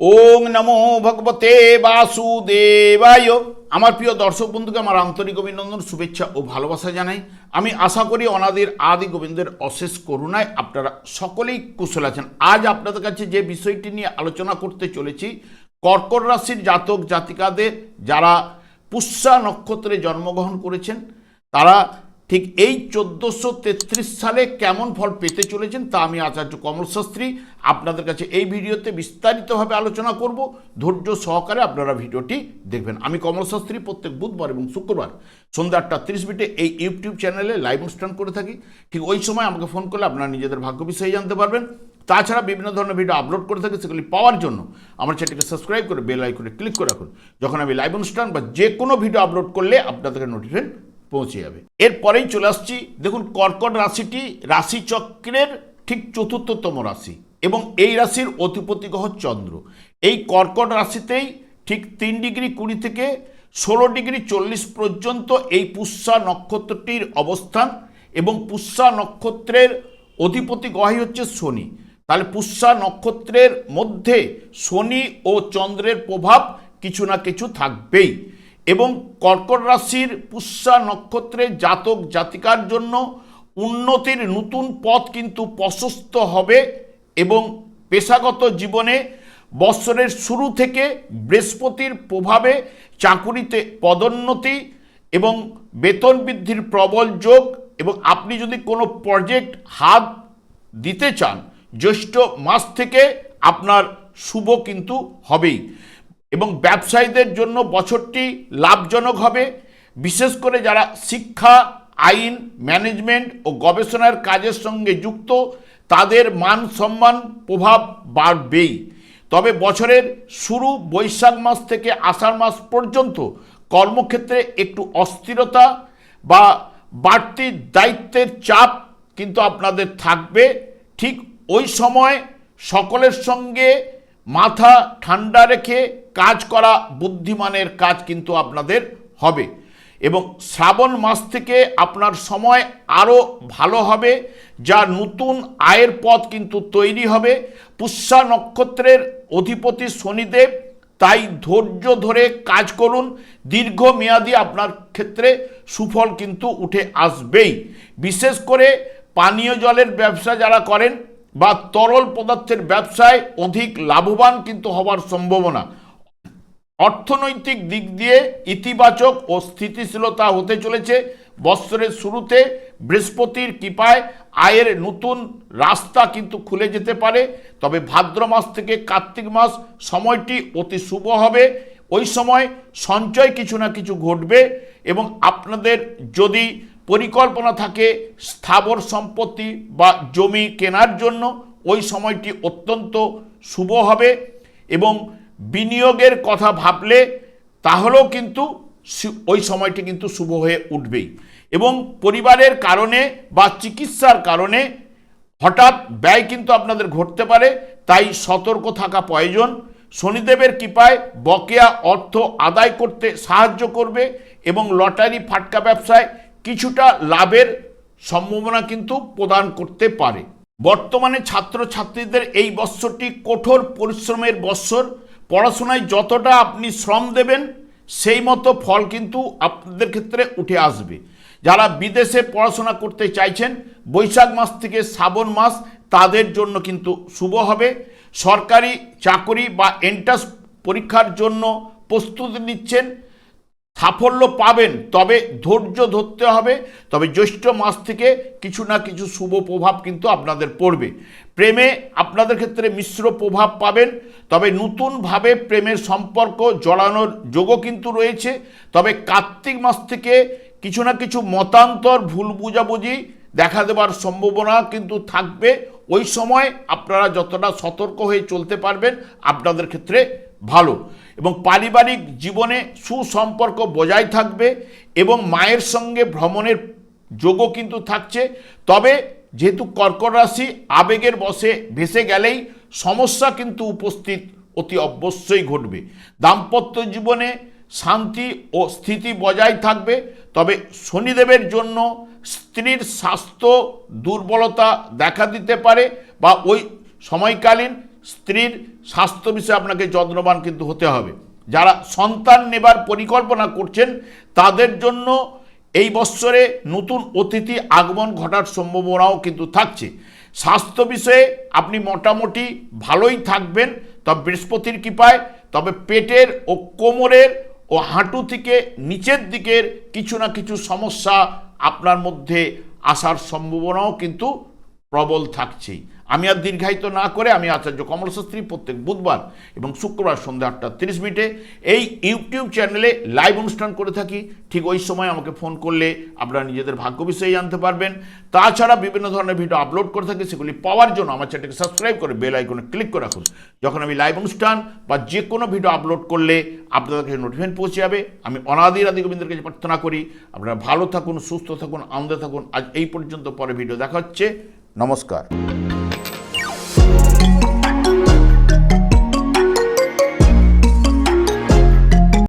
ওং নমো ভগবতে বাসুদেবায়। আমার প্রিয় দর্শক বন্ধুকে আমার আন্তরিক অভিনন্দন, শুভেচ্ছা ও ভালোবাসা জানাই। আমি আশা করি অনাদির আদি গোবিন্দের অশেষ করুণায় আপনারা সকলেই কুশল আছেন। আজ আপনাদের কাছে যে বিষয়টি নিয়ে আলোচনা করতে চলেছি, কর্কট রাশির জাতক জাতিকাদের যারা পুষ্যা নক্ষত্রে জন্মগ্রহণ করেছেন তারা ঠিক এই 1433 সালে কেমন ফল পেতে চলেছেন তা আমি আচার্য কমল শাস্ত্রী আপনাদের কাছে এই ভিডিওতে বিস্তারিতভাবে আলোচনা করব। ধৈর্য সহকারে আপনারা ভিডিওটি দেখবেন। আমি কমল শাস্ত্রী প্রত্যেক বুধবার এবং শুক্রবার সন্ধ্যা 8:30 এই ইউটিউব চ্যানেলে লাইভ অনুষ্ঠান করে থাকি। ঠিক ওই সময় আমাকে ফোন করলে আপনারা নিজেদের ভাগ্য বিষয়ে জানতে পারবেন। তাছাড়া বিভিন্ন ধরনের ভিডিও আপলোড করে থাকি, সেগুলি পাওয়ার জন্য আমার চ্যানেলকে সাবস্ক্রাইব করে বেল আইকনে ক্লিক করে রাখুন। যখন আমি লাইভ অনুষ্ঠান বা যে কোনো ভিডিও আপলোড করলে আপনাদেরকে নোটিফিকেশন পৌঁছে যাবে। এরপরেই চলে আসছি, দেখুন কর্কট রাশিটি রাশিচক্রের ঠিক চতুর্থতম রাশি এবং এই রাশির অধিপতি গ্রহ চন্দ্র। এই কর্কট রাশিতেই ঠিক 3°20 থেকে 16°40 পর্যন্ত এই পুষ্যা নক্ষত্রটির অবস্থান এবং পুষ্যা নক্ষত্রের অধিপতি গ্রহই হচ্ছে শনি। তাহলে পুষ্যা নক্ষত্রের মধ্যে শনি ও চন্দ্রের প্রভাব কিছু না কিছু থাকবেই এবং কর্কট রাশির পুষ্যা নক্ষত্রের জাতক জাতিকার জন্য উন্নতির নতুন পথ কিন্তু প্রশস্ত হবে এবং পেশাগত জীবনে বৎসরের শুরু থেকে বৃহস্পতির প্রভাবে চাকুরিতে পদোন্নতি এবং বেতন বৃদ্ধির প্রবল যোগ এবং আপনি যদি কোনো প্রজেক্ট হাত দিতে চান জ্যৈষ্ঠ মাস থেকে আপনার শুভ কিন্তু হবেই এবং ব্যবসায়ীদের জন্য বছরটি লাভজনক হবে। বিশেষ করে যারা শিক্ষা, আইন, ম্যানেজমেন্ট ও গবেষণার কাজের সঙ্গে যুক্ত তাদের মান সম্মান প্রভাব বাড়বেই। তবে বছরের শুরু বৈশাখ মাস থেকে আষাঢ় মাস পর্যন্ত কর্মক্ষেত্রে একটু অস্থিরতা বা বাড়তি দায়িত্বের চাপ কিন্তু আপনাদের থাকবে। ঠিক ওই সময় সকলের সঙ্গে মাথা ঠান্ডা রেখে কাজ করা বুদ্ধিমানের কাজ কিন্তু আপনাদের হবে এবং শ্রাবণ মাস থেকে আপনার সময় আরও ভালো হবে, যা নতুন আয়ের পথ কিন্তু তৈরি হবে। পুষ্যা নক্ষত্রের অধিপতি শনিদেব, তাই ধৈর্য ধরে কাজ করুন, দীর্ঘমেয়াদী আপনার ক্ষেত্রে সুফল কিন্তু উঠে আসবেই। বিশেষ করে পানীয় জলের ব্যবসা যারা করেন বা তরল পদার্থের ব্যবসায় অধিক লাভবান কিন্তু হওয়ার সম্ভাবনা। অর্থনৈতিক দিক দিয়ে ইতিবাচক ও স্থিতিশীলতা হতে চলেছে। বৎসরের শুরুতে বৃহস্পতির কৃপায় আয়ের নতুন রাস্তা কিন্তু খুলে যেতে পারে। তবে ভাদ্র মাস থেকে কার্তিক মাস সময়টি অতি শুভ হবে। ওই সময় সঞ্চয় কিছু না কিছু ঘটবে এবং আপনাদের যদি পরিকল্পনা থাকে স্থাবর সম্পত্তি বা জমি কেনার জন্য ওই সময়টি অত্যন্ত শুভ হবে এবং বিনিয়োগের কথা ভাবলে তাহলেও কিন্তু ওই সময়টি কিন্তু শুভ হয়ে উঠবেই এবং পরিবারের কারণে বা চিকিৎসার কারণে হঠাৎ ব্যয় কিন্তু আপনাদের ঘটতে পারে, তাই সতর্ক থাকা প্রয়োজন। শনিদেবের কৃপায় বকেয়া অর্থ আদায় করতে সাহায্য করবে এবং লটারি ফাটকা ব্যবসায় কিছুটা লাভের সম্ভাবনা কিন্তু প্রদান করতে পারে। বর্তমানে ছাত্রছাত্রীদের এই বৎসরটি কঠোর পরিশ্রমের বৎসর। পড়াশোনায় যতটা আপনি শ্রম দেবেন সেই মতো ফল কিন্তু আপনাদের ক্ষেত্রে উঠে আসবে। যারা বিদেশে পড়াশোনা করতে চাইছেন বৈশাখ মাস থেকে শ্রাবণ মাস তাদের জন্য কিন্তু শুভ হবে। সরকারি চাকরি বা এন্ট্রান্স পরীক্ষার জন্য প্রস্তুতি নিচ্ছেন, সাফল্য পাবেন, তবে ধৈর্য ধরতে হবে। তবে জ্যৈষ্ঠ মাস থেকে কিছু না কিছু শুভ প্রভাব কিন্তু আপনাদের পড়বে। প্রেমে আপনাদের ক্ষেত্রে মিশ্র প্রভাব পাবেন, তবে নতুনভাবে প্রেমের সম্পর্ক জড়ানোর যোগও কিন্তু রয়েছে। তবে কার্তিক মাস থেকে কিছু না কিছু মতান্তর, ভুল বুঝাবুঝি দেখা দেওয়ার সম্ভাবনা কিন্তু থাকবে। ওই সময় আপনারা যতটা সতর্ক হয়ে চলতে পারবেন আপনাদের ক্ষেত্রে ভালো এবং পারিবারিক জীবনে সুসম্পর্ক বজায় থাকবে এবং মায়ের সঙ্গে ভ্রমণের যোগও কিন্তু থাকছে। তবে যেহেতু কর্কট রাশি আবেগের বশে ভেসে গেলেই সমস্যা কিন্তু উপস্থিত অতি অবশ্যই ঘটবে। দাম্পত্য জীবনে শান্তি ও স্থিতি বজায় থাকবে। তবে শনিদেবের জন্য স্ত্রীর স্বাস্থ্য দুর্বলতা দেখা দিতে পারে বা ওই সময়কালীন স্ত্রীর স্বাস্থ্য বিষয়ে আপনাকে যত্নবান কিন্তু হতে হবে। যারা সন্তান নেবার পরিকল্পনা করছেন তাদের জন্য এই বৎসরে নতুন অতিথি আগমন ঘটার সম্ভাবনাও কিন্তু থাকছে। স্বাস্থ্য বিষয়ে আপনি মোটামুটি ভালোই থাকবেন, তবে বৃহস্পতির কৃপায়। তবে পেটের ও কোমরের ও হাঁটু থেকে নিচের দিকের কিছু না কিছু সমস্যা আপনার মধ্যে আসার সম্ভাবনাও কিন্তু প্রবল থাকছেই। আমি আর দীর্ঘায়িত না করে আমি আচার্য কমল শাস্ত্রী প্রত্যেক বুধবার এবং শুক্রবার সন্ধ্যা 8:30 এই ইউটিউব চ্যানেলে লাইভ অনুষ্ঠান করে থাকি। ঠিক ওই সময় আমাকে ফোন করলে আপনারা নিজেদের ভাগ্য বিষয়ে জানতে পারবেন। তাছাড়া বিভিন্ন ধরনের ভিডিও আপলোড করে থাকি, সেগুলি পাওয়ার জন্য আমার চ্যানেলকে সাবস্ক্রাইব করে বেল আইকনে ক্লিক করে রাখুন। যখন আমি লাইভ অনুষ্ঠান বা যে কোনো ভিডিও আপলোড করলে আপনাদের কাছে নোটিফিকেশন পৌঁছে যাবে। আমি অনাদির আদি গোবিন্দের কাছে প্রার্থনা করি আপনারা ভালো থাকুন, সুস্থ থাকুন, আনন্দে থাকুন। আজ এই পর্যন্ত, পরে ভিডিও দেখা হচ্ছে। নমস্কার।